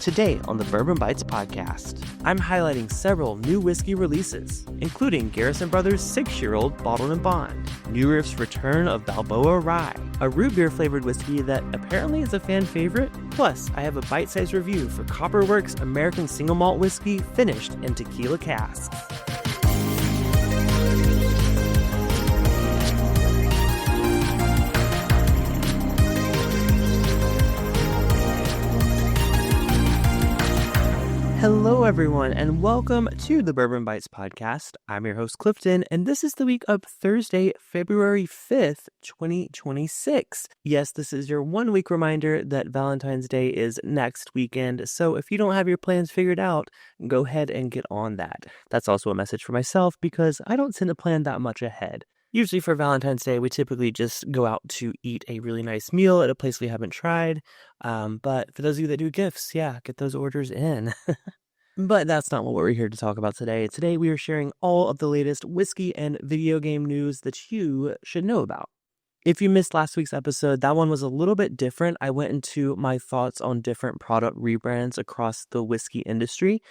Today on the Bourbon Bytes podcast, I'm highlighting several new whiskey releases, including Garisson Brothers' 6-year-old Bottled & Bond, New Riff's return of Balboa Rye, a root beer flavored whiskey that apparently is a fan favorite, plus I have a bite-sized review for Copperworks American Single Malt whiskey finished in Tequila Cask. Hello, everyone, and welcome to the Bourbon Bytes podcast. I'm your host, Clifton, and this is the week of Thursday, February 5th, 2026. Yes, this is your 1-week reminder that Valentine's Day is next weekend, so if you don't have your plans figured out, go ahead and get on that. That's also a message for myself because I don't tend to plan that much ahead. Usually for Valentine's Day, we typically just go out to eat a really nice meal at a place we haven't tried. But for those of you that do gifts, get those orders in. But that's not what we're here to talk about today. Today we are sharing all of the latest whiskey and video game news that you should know about. If you missed last week's episode, that one was a little bit different. I went into my thoughts on different product rebrands across the whiskey industry.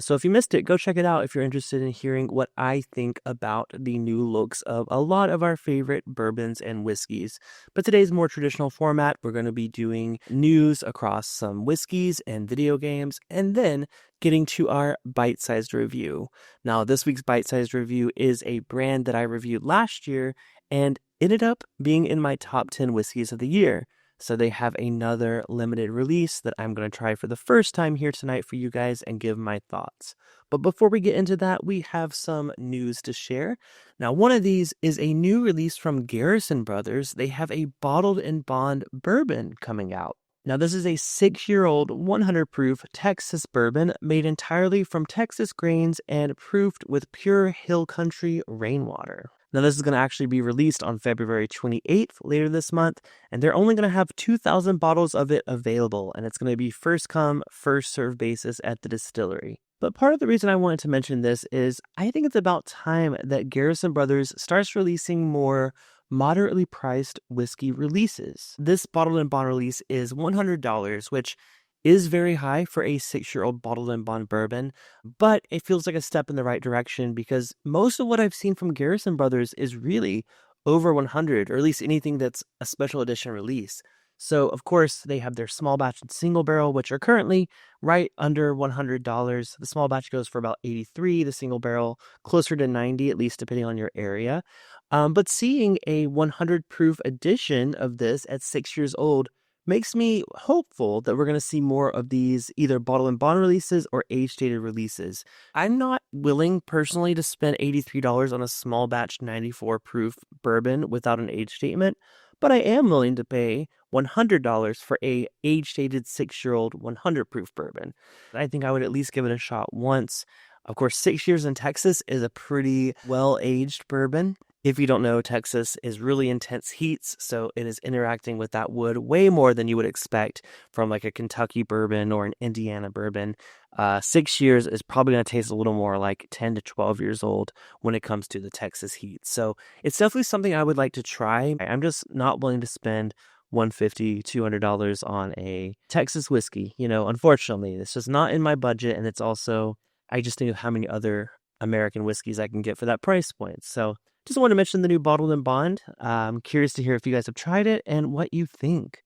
So if you missed it, go check it out if you're interested in hearing what I think about the new looks of a lot of our favorite bourbons and whiskeys. But today's more traditional format, we're going to be doing news across some whiskeys and video games, and then getting to our bite-sized review. Now, this week's bite-sized review is a brand that I reviewed last year and ended up being in my top 10 whiskeys of the year. So they have another limited release that I'm going to try for the first time here tonight for you guys and give my thoughts. But before we get into that, we have some news to share. Now, one of these is a new release from Garisson Brothers. They have a Bottled & Bond bourbon coming out. Now, this is a 6-year-old 100 proof Texas bourbon made entirely from Texas grains and proofed with pure hill country rainwater. Now, this is going to actually be released on February 28th later this month, and they're only going to have 2,000 bottles of it available, and it's going to be first come, first serve basis at the distillery. But part of the reason I wanted to mention this is I think it's about time that Garisson Brothers starts releasing more moderately priced whiskey releases. This Bottled & Bond release is $100, which is very high for a 6-year-old Bottled & Bond bourbon, but it feels like a step in the right direction because most of what I've seen from Garisson Brothers is really over 100, or at least anything that's a special edition release. So, of course, they have their small batch and single barrel, which are currently right under $100. The small batch goes for about $83, the single barrel closer to $90, at least depending on your area. But seeing a 100 proof edition of this at 6 years old makes me hopeful that we're going to see more of these either Bottled & Bond releases or age-dated releases. I'm not willing personally to spend $83 on a small batch 94 proof bourbon without an age statement, but I am willing to pay $100 for a age-dated 6-year-old 100 proof bourbon. I think I would at least give it a shot once. Of course, 6 years in Texas is a pretty well-aged bourbon. If you don't know, Texas is really intense heats, so it is interacting with that wood way more than you would expect from like a Kentucky bourbon or an Indiana bourbon. 6 years is probably going to taste a little more like 10 to 12 years old when it comes to the Texas heat. So it's definitely something I would like to try. I'm just not willing to spend $150, $200 on a Texas whiskey. Unfortunately, it's just not in my budget, and it's also, I just think of how many other American whiskeys I can get for that price point. So just want to mention the new Bottled & Bond. I'm curious to hear if you guys have tried it and what you think.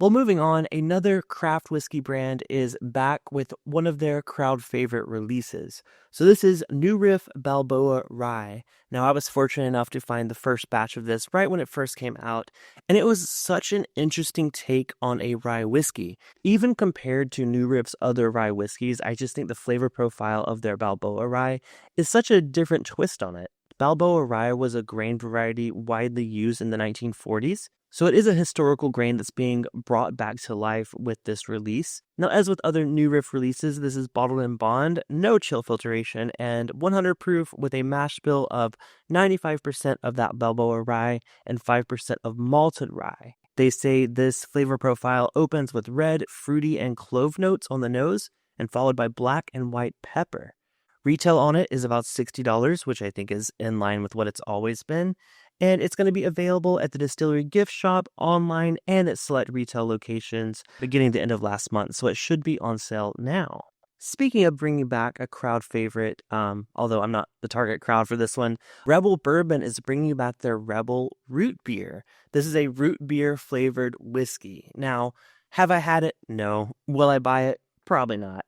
Well, moving on, another craft whiskey brand is back with one of their crowd favorite releases. So this is New Riff Balboa Rye. Now, I was fortunate enough to find the first batch of this right when it first came out, and it was such an interesting take on a rye whiskey. Even compared to New Riff's other rye whiskeys, I just think the flavor profile of their Balboa Rye is such a different twist on it. Balboa Rye was a grain variety widely used in the 1940s, so it is a historical grain that's being brought back to life with this release. Now, as with other New Riff releases, this is Bottled & Bond, no chill filtration, and 100 proof with a mash bill of 95% of that Balboa Rye and 5% of malted rye. They say this flavor profile opens with red, fruity, and clove notes on the nose, and followed by black and white pepper. Retail on it is about $60, which I think is in line with what it's always been. And it's going to be available at the distillery gift shop, online, and at select retail locations beginning the end of last month. So it should be on sale now. Speaking of bringing back a crowd favorite, although I'm not the target crowd for this one, Rebel Bourbon is bringing back their Rebel Root Beer. This is a root beer flavored whiskey. Now, have I had it? No. Will I buy it? Probably not.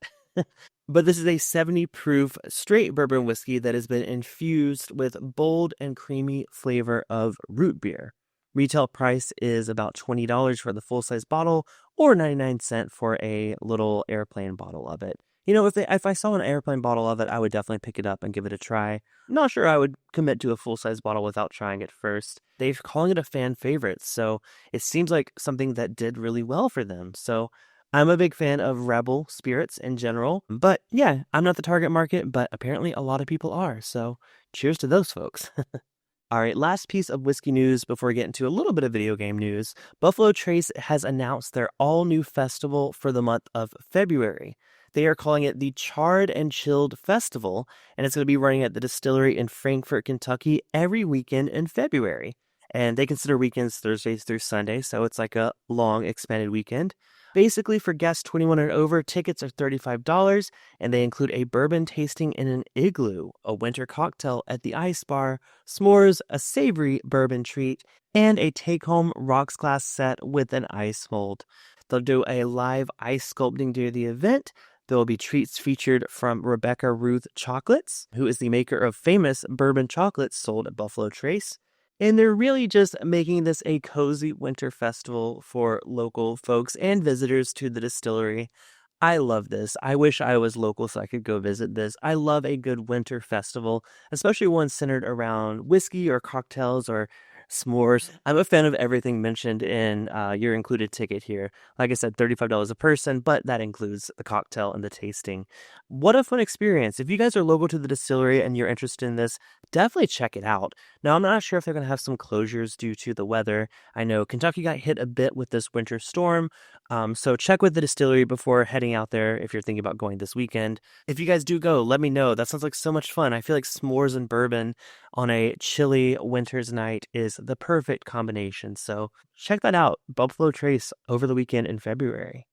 But this is a 70 proof straight bourbon whiskey that has been infused with bold and creamy flavor of root beer. Retail price is about $20 for the full-size bottle or 99 cents for a little airplane bottle of it. You know, if I saw an airplane bottle of it, I would definitely pick it up and give it a try. I'm not sure I would commit to a full-size bottle without trying it first. They're calling it a fan favorite, so it seems like something that did really well for them. So I'm a big fan of Rebel spirits in general, but yeah, I'm not the target market, but apparently a lot of people are, so cheers to those folks. All right, last piece of whiskey news before we get into a little bit of video game news. Buffalo Trace has announced their all-new festival for the month of February. They are calling it the Charred and Chilled Festival, and it's going to be running at the distillery in Frankfort, Kentucky every weekend in February. And they consider weekends Thursdays through Sunday, so it's like a long, expanded weekend. Basically, for guests 21 and over, tickets are $35, and they include a bourbon tasting in an igloo, a winter cocktail at the ice bar, s'mores, a savory bourbon treat, and a take-home rocks glass set with an ice mold. They'll do a live ice sculpting during the event. There will be treats featured from Rebecca Ruth Chocolates, who is the maker of famous bourbon chocolates sold at Buffalo Trace. And they're really just making this a cozy winter festival for local folks and visitors to the distillery. I love this. I wish I was local so I could go visit this. I love a good winter festival, especially one centered around whiskey or cocktails or s'mores. I'm a fan of everything mentioned in your included ticket here. Like I said, $35 a person, but that includes the cocktail and the tasting. What a fun experience. If you guys are local to the distillery and you're interested in this, definitely check it out. Now, I'm not sure if they're going to have some closures due to the weather. I know Kentucky got hit a bit with this winter storm, so check with the distillery before heading out there if you're thinking about going this weekend. If you guys do go, let me know. That sounds like so much fun. I feel like s'mores and bourbon on a chilly winter's night is the perfect combination. So check that out. Buffalo Trace over the weekend in February.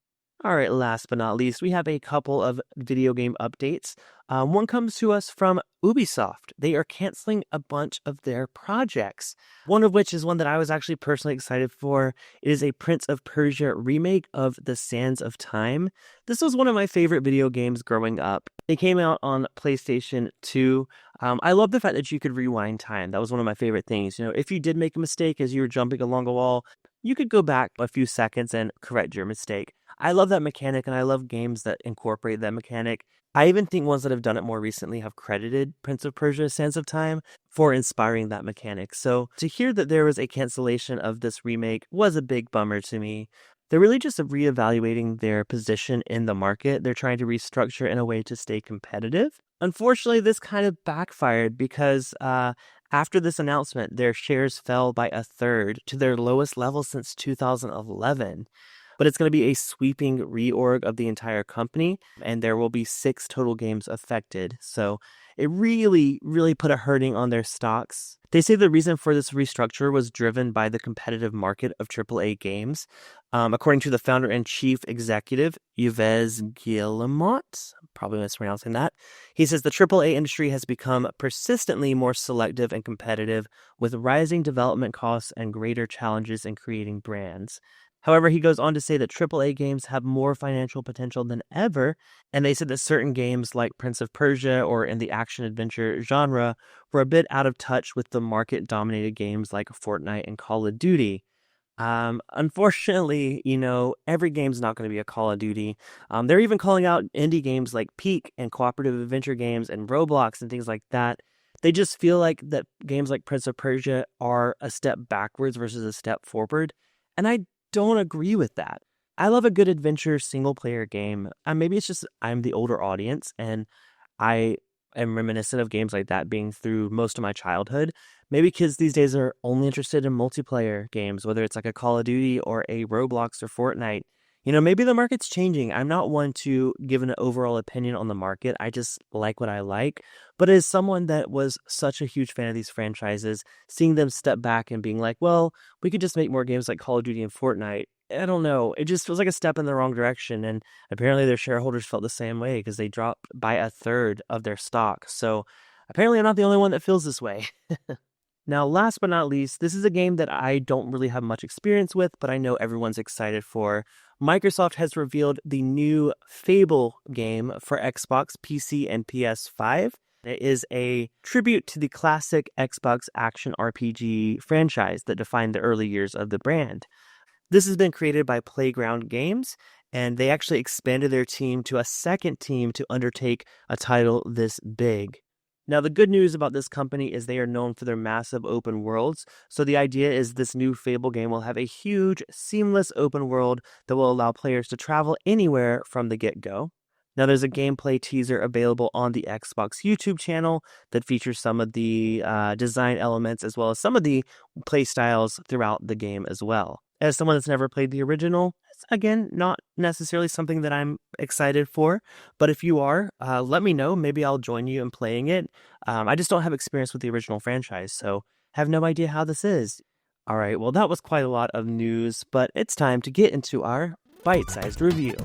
All right, last but not least, we have a couple of video game updates. One comes to us from Ubisoft. They are canceling a bunch of their projects, one of which is one that I was actually personally excited for. It is a Prince of Persia remake of The Sands of Time. This was one of my favorite video games growing up. It came out on PlayStation 2. I love the fact that you could rewind time. That was one of my favorite things. You know, if you did make a mistake as you were jumping along a wall, you could go back a few seconds and correct your mistake. I love that mechanic, and I love games that incorporate that mechanic. I even think ones that have done it more recently have credited Prince of Persia: Sands of Time for inspiring that mechanic. So to hear that there was a cancellation of this remake was a big bummer to me. They're really just reevaluating their position in the market. They're trying to restructure in a way to stay competitive. Unfortunately, this kind of backfired because after this announcement, their shares fell by a third to their lowest level since 2011. But it's going to be a sweeping reorg of the entire company, and there will be 6 total games affected. So it really, really put a hurting on their stocks. They say the reason for this restructure was driven by the competitive market of AAA games. According to the founder and chief executive, Yves Guillemot, probably mispronouncing that, he says the AAA industry has become persistently more selective and competitive with rising development costs and greater challenges in creating brands. However, he goes on to say that AAA games have more financial potential than ever, and they said that certain games like Prince of Persia or in the action-adventure genre were a bit out of touch with the market-dominated games like Fortnite and Call of Duty. Unfortunately, you know, every game's not going to be a Call of Duty. They're even calling out indie games like Peak and cooperative adventure games and Roblox and things like that. They just feel like that games like Prince of Persia are a step backwards versus a step forward, and I don't agree with that. I love a good adventure single player game. Maybe it's just I'm the older audience and I am reminiscent of games like that being through most of my childhood. Maybe kids these days are only interested in multiplayer games, whether it's like a Call of Duty or a Roblox or Fortnite. Maybe the market's changing. I'm not one to give an overall opinion on the market. I just like what I like. But as someone that was such a huge fan of these franchises, seeing them step back and being like, well, we could just make more games like Call of Duty and Fortnite. I don't know. It just feels like a step in the wrong direction. And apparently their shareholders felt the same way because they dropped by a third of their stock. So apparently I'm not the only one that feels this way. Now, last but not least, this is a game that I don't really have much experience with, but I know everyone's excited for. Microsoft has revealed the new Fable game for Xbox, PC, and PS5. It is a tribute to the classic Xbox action RPG franchise that defined the early years of the brand. This has been created by Playground Games, and they actually expanded their team to a second team to undertake a title this big. Now, the good news about this company is they are known for their massive open worlds. So the idea is this new Fable game will have a huge, seamless open world that will allow players to travel anywhere from the get-go. Now, there's a gameplay teaser available on the Xbox YouTube channel that features some of the design elements as well as some of the play styles throughout the game as well. As someone that's never played the original, it's, again, not necessarily something that I'm excited for. But if you are, let me know. Maybe I'll join you in playing it. I just don't have experience with the original franchise, so have no idea how this is. All right, well, that was quite a lot of news, but it's time to get into our bite-sized review.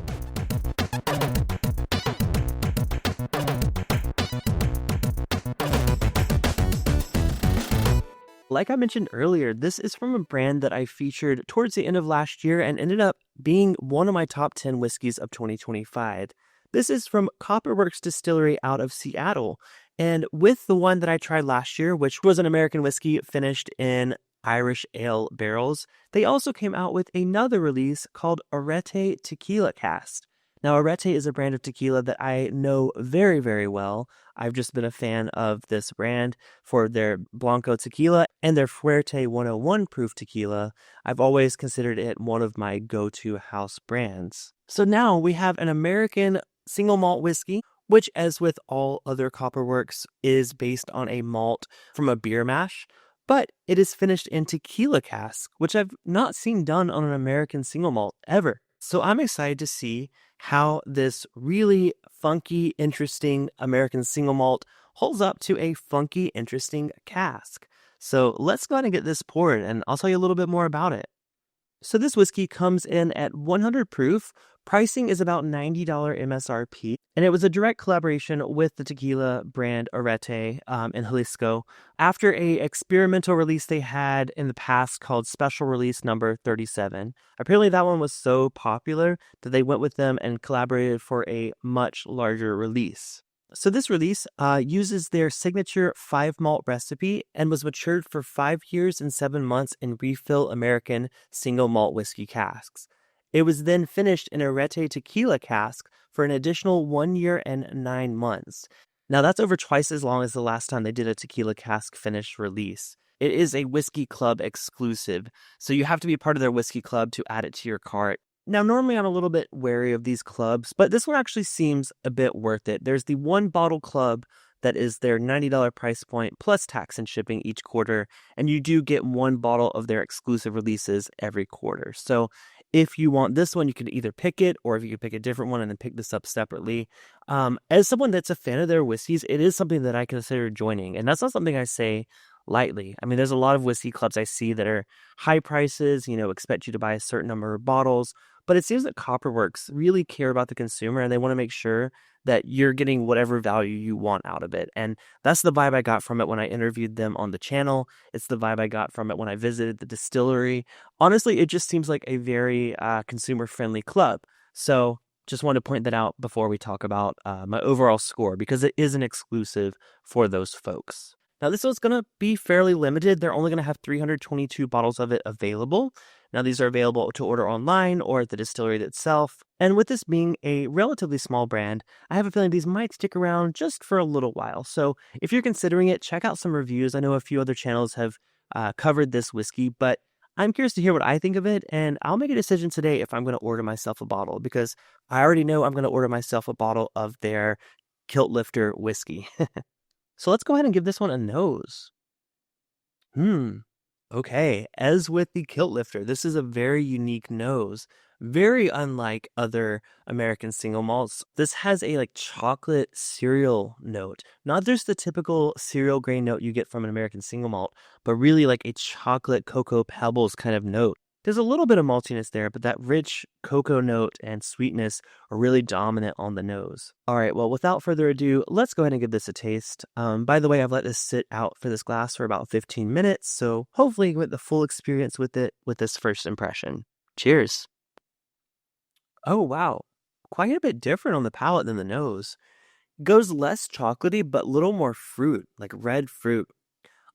Like I mentioned earlier, this is from a brand that I featured towards the end of last year and ended up being one of my top 10 whiskeys of 2025. This is from Copperworks Distillery out of Seattle. And with the one that I tried last year, which was an American whiskey finished in Irish ale barrels, they also came out with another release called Arette Tequila Cask. Now, Arette is a brand of tequila that I know very, very well. I've just been a fan of this brand for their Blanco tequila and their Fuerte 101 proof tequila. I've always considered it one of my go-to house brands. So now we have an American single malt whiskey, which, as with all other Copperworks, is based on a malt from a beer mash, but it is finished in tequila cask, which I've not seen done on an American single malt ever. So I'm excited to see how this really funky, interesting American single malt holds up to a funky, interesting cask. So let's go ahead and get this poured, and I'll tell you a little bit more about it. So this whiskey comes in at 100 proof. Pricing is about $90 MSRP, and it was a direct collaboration with the tequila brand Arette in Jalisco. After a experimental release they had in the past called Special Release Number 37. Apparently that one was so popular that they went with them and collaborated for a much larger release. So this release uses their signature 5-malt recipe and was matured for 5 years and 7 months in refill American single malt whiskey casks. It was then finished in Arette tequila cask for an additional 1 year and 9 months. Now that's over twice as long as the last time they did a tequila cask finish release. It is a whiskey club exclusive, so you have to be part of their whiskey club to add it to your cart. Now, normally I'm a little bit wary of these clubs, but this one actually seems a bit worth it. There's the 1 bottle club that is their $90 price point plus tax and shipping each quarter, and you do get 1 bottle of their exclusive releases every quarter. So if you want this one, you can either pick it, or if you could pick a different one and then pick this up separately. As someone that's a fan of their whiskeys, it is something that I consider joining, and that's not something I say lightly. I mean, there's a lot of whiskey clubs I see that are high prices, expect you to buy a certain number of bottles. But it seems that Copperworks really care about the consumer, and they want to make sure that you're getting whatever value you want out of it. And that's the vibe I got from it when I interviewed them on the channel. It's the vibe I got from it when I visited the distillery. Honestly, it just seems like a very consumer-friendly club. So just wanted to point that out before we talk about my overall score, because it is an exclusive for those folks. Now, this one's going to be fairly limited. They're only going to have 322 bottles of it available. Now, these are available to order online or at the distillery itself. And with this being a relatively small brand, I have a feeling these might stick around just for a little while. So if you're considering it, check out some reviews. I know a few other channels have covered this whiskey, but I'm curious to hear what I think of it. And I'll make a decision today if I'm going to order myself a bottle, because I already know I'm going to order myself a bottle of their Kilt Lifter whiskey. So let's go ahead and give this one a nose. Okay, as with the Kilt Lifter, this is a very unique nose. Very unlike other American single malts, this has a like chocolate cereal note. Not just the typical cereal grain note you get from an American single malt, but really like a chocolate cocoa pebbles kind of note. There's a little bit of maltiness there, but that rich cocoa note and sweetness are really dominant on the nose. All right, well, without further ado, let's go ahead and give this a taste. By the way, I've let this sit out for this glass for about 15 minutes, so hopefully you get the full experience with it with this first impression. Cheers. Oh, wow. Quite a bit different on the palate than the nose. Goes less chocolatey, but a little more fruit, like red fruit.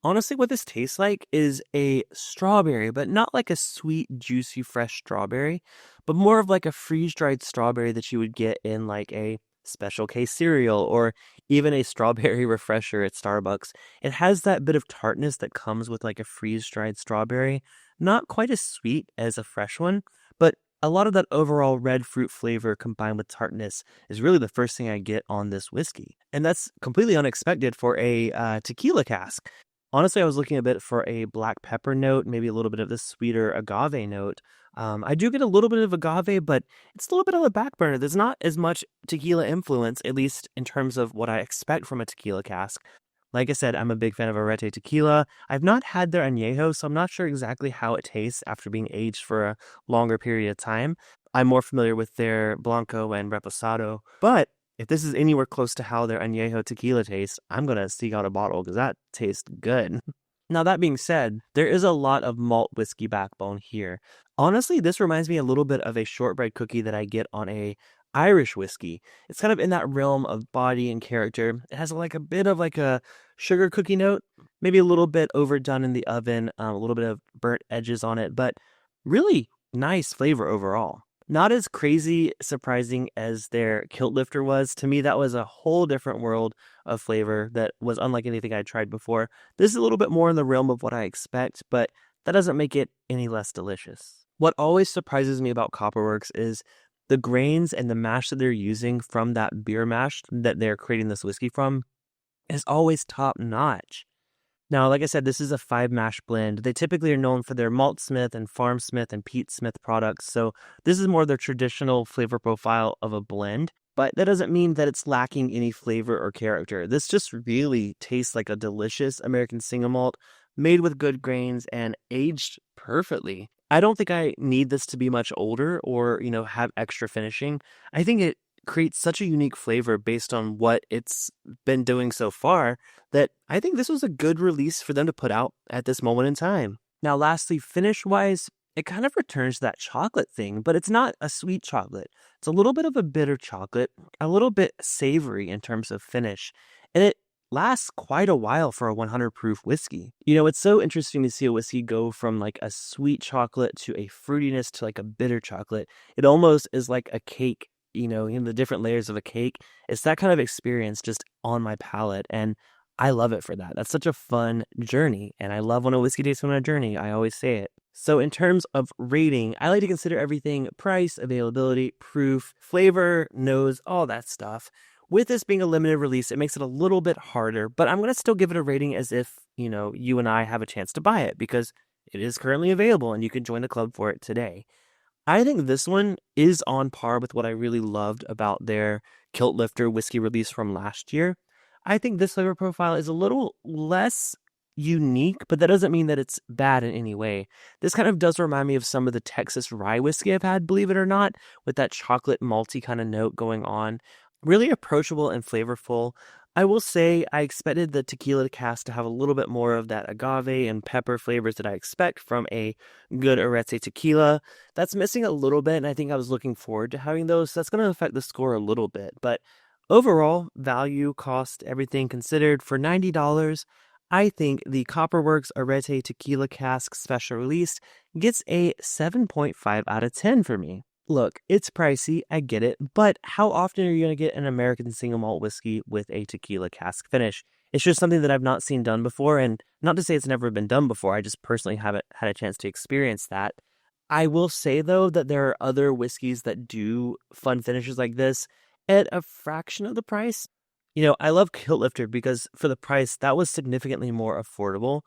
Honestly, what this tastes like is a strawberry, but not like a sweet, juicy, fresh strawberry, but more of like a freeze-dried strawberry that you would get in like a Special K cereal or even a strawberry refresher at Starbucks. It has that bit of tartness that comes with like a freeze-dried strawberry. Not quite as sweet as a fresh one, but a lot of that overall red fruit flavor combined with tartness is really the first thing I get on this whiskey. And that's completely unexpected for a tequila cask. Honestly, I was looking a bit for a black pepper note, maybe a little bit of the sweeter agave note. I do get a little bit of agave, but it's a little bit on the back burner. There's not as much tequila influence, at least in terms of what I expect from a tequila cask. Like I said, I'm a big fan of Arette tequila. I've not had their añejo, so I'm not sure exactly how it tastes after being aged for a longer period of time. I'm more familiar with their blanco and reposado, but if this is anywhere close to how their añejo tequila tastes, I'm going to seek out a bottle because that tastes good. Now, that being said, there is a lot of malt whiskey backbone here. Honestly, this reminds me a little bit of a shortbread cookie that I get on a Irish whiskey. It's kind of in that realm of body and character. It has like a bit of like a sugar cookie note, maybe a little bit overdone in the oven, a little bit of burnt edges on it, but really nice flavor overall. Not as crazy surprising as their kilt lifter was. To me, that was a whole different world of flavor that was unlike anything I'd tried before. This is a little bit more in the realm of what I expect, but that doesn't make it any less delicious. What always surprises me about Copperworks is the grains and the mash that they're using from that beer mash that they're creating this whiskey from is always top notch. Now, like I said, this is a 5-mash blend. They typically are known for their Maltsmith and Farmsmith and Pete Smith products, so this is more their traditional flavor profile of a blend, but that doesn't mean that it's lacking any flavor or character. This just really tastes like a delicious American single malt made with good grains and aged perfectly. I don't think I need this to be much older or, have extra finishing. I think it creates such a unique flavor based on what it's been doing so far that I think this was a good release for them to put out at this moment in time. Now, lastly, finish-wise, it kind of returns that chocolate thing, but it's not a sweet chocolate. It's a little bit of a bitter chocolate, a little bit savory in terms of finish, and it lasts quite a while for a 100 proof whiskey. It's so interesting to see a whiskey go from like a sweet chocolate to a fruitiness to like a bitter chocolate. It almost is like a cake. In the different layers of a cake. It's that kind of experience just on my palate, and I love it for that. That's such a fun journey, and I love when a whiskey tastes on a journey. I always say it. So in terms of rating, I like to consider everything price, availability, proof, flavor, nose, all that stuff. With this being a limited release, it makes it a little bit harder, but I'm going to still give it a rating as if, you and I have a chance to buy it because it is currently available and you can join the club for it today. I think this one is on par with what I really loved about their Kilt Lifter whiskey release from last year. I think this flavor profile is a little less unique, but that doesn't mean that it's bad in any way. This kind of does remind me of some of the Texas rye whiskey I've had, believe it or not, with that chocolate malty kind of note going on. Really approachable and flavorful. I will say I expected the Tequila Cask to have a little bit more of that agave and pepper flavors that I expect from a good Arette tequila. That's missing a little bit, and I think I was looking forward to having those. So that's going to affect the score a little bit. But overall, value, cost, everything considered, for $90, I think the Copperworks Arette Tequila Cask Special Release gets a 7.5 out of 10 for me. Look, it's pricey, I get it, but how often are you going to get an American single malt whiskey with a tequila cask finish? It's just something that I've not seen done before, and not to say it's never been done before, I just personally haven't had a chance to experience that. I will say, though, that there are other whiskeys that do fun finishes like this at a fraction of the price. I love Kilt Lifter because for the price, that was significantly more affordable.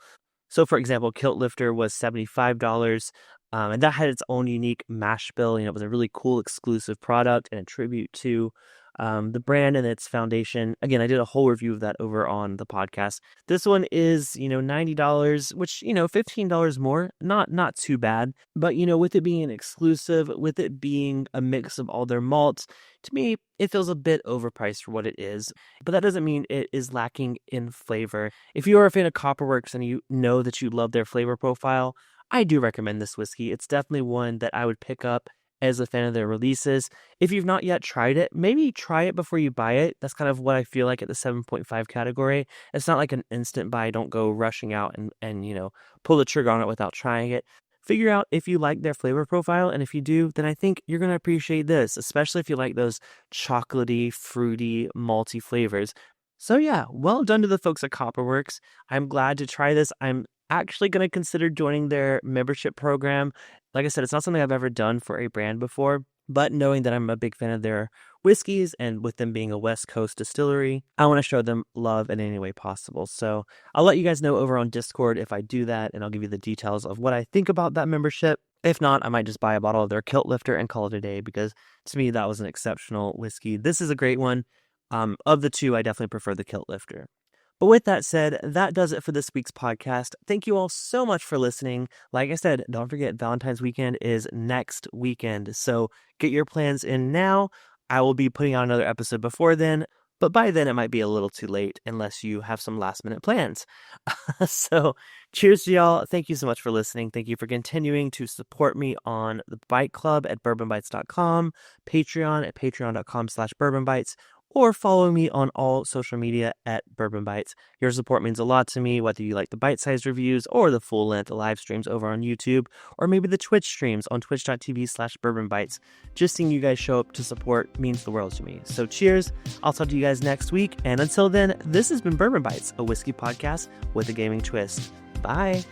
So, for example, Kilt Lifter was $75. And that had its own unique mash bill. It was a really cool exclusive product and a tribute to the brand and its foundation. Again, I did a whole review of that over on the podcast. This one is, $90, which, $15 more, not too bad. But, with it being an exclusive, with it being a mix of all their malts, to me, it feels a bit overpriced for what it is. But that doesn't mean it is lacking in flavor. If you are a fan of Copperworks and you know that you love their flavor profile, I do recommend this whiskey. It's definitely one that I would pick up as a fan of their releases. If you've not yet tried it, maybe try it before you buy it. That's kind of what I feel like at the 7.5 category. It's not like an instant buy. Don't go rushing out and pull the trigger on it without trying it. Figure out if you like their flavor profile, and if you do, then I think you're going to appreciate this, especially if you like those chocolatey, fruity, malty flavors. So yeah, well done to the folks at Copperworks. I'm glad to try this. I'm actually going to consider joining their membership program. Like I said, it's not something I've ever done for a brand before, but knowing that I'm a big fan of their whiskeys and with them being a West Coast distillery, I want to show them love in any way possible. So I'll let you guys know over on Discord if I do that, and I'll give you the details of what I think about that membership. If not, I might just buy a bottle of their Kilt Lifter and call it a day, because to me, that was an exceptional whiskey. This is a great one. Of the two, I definitely prefer the Kilt Lifter. But with that said, that does it for this week's podcast. Thank you all so much for listening. Like I said, don't forget Valentine's weekend is next weekend. So get your plans in now. I will be putting out another episode before then, but by then it might be a little too late unless you have some last minute plans. So cheers to y'all. Thank you so much for listening. Thank you for continuing to support me on the Byte Club at bourbonbytes.com, Patreon at patreon.com/bourbonbytes, or follow me on all social media at Bourbon Bytes. Your support means a lot to me, whether you like the bite-sized reviews or the full-length live streams over on YouTube, or maybe the Twitch streams on twitch.tv/bourbonbytes. Just seeing you guys show up to support means the world to me. So cheers. I'll talk to you guys next week. And until then, this has been Bourbon Bytes, a whiskey podcast with a gaming twist. Bye.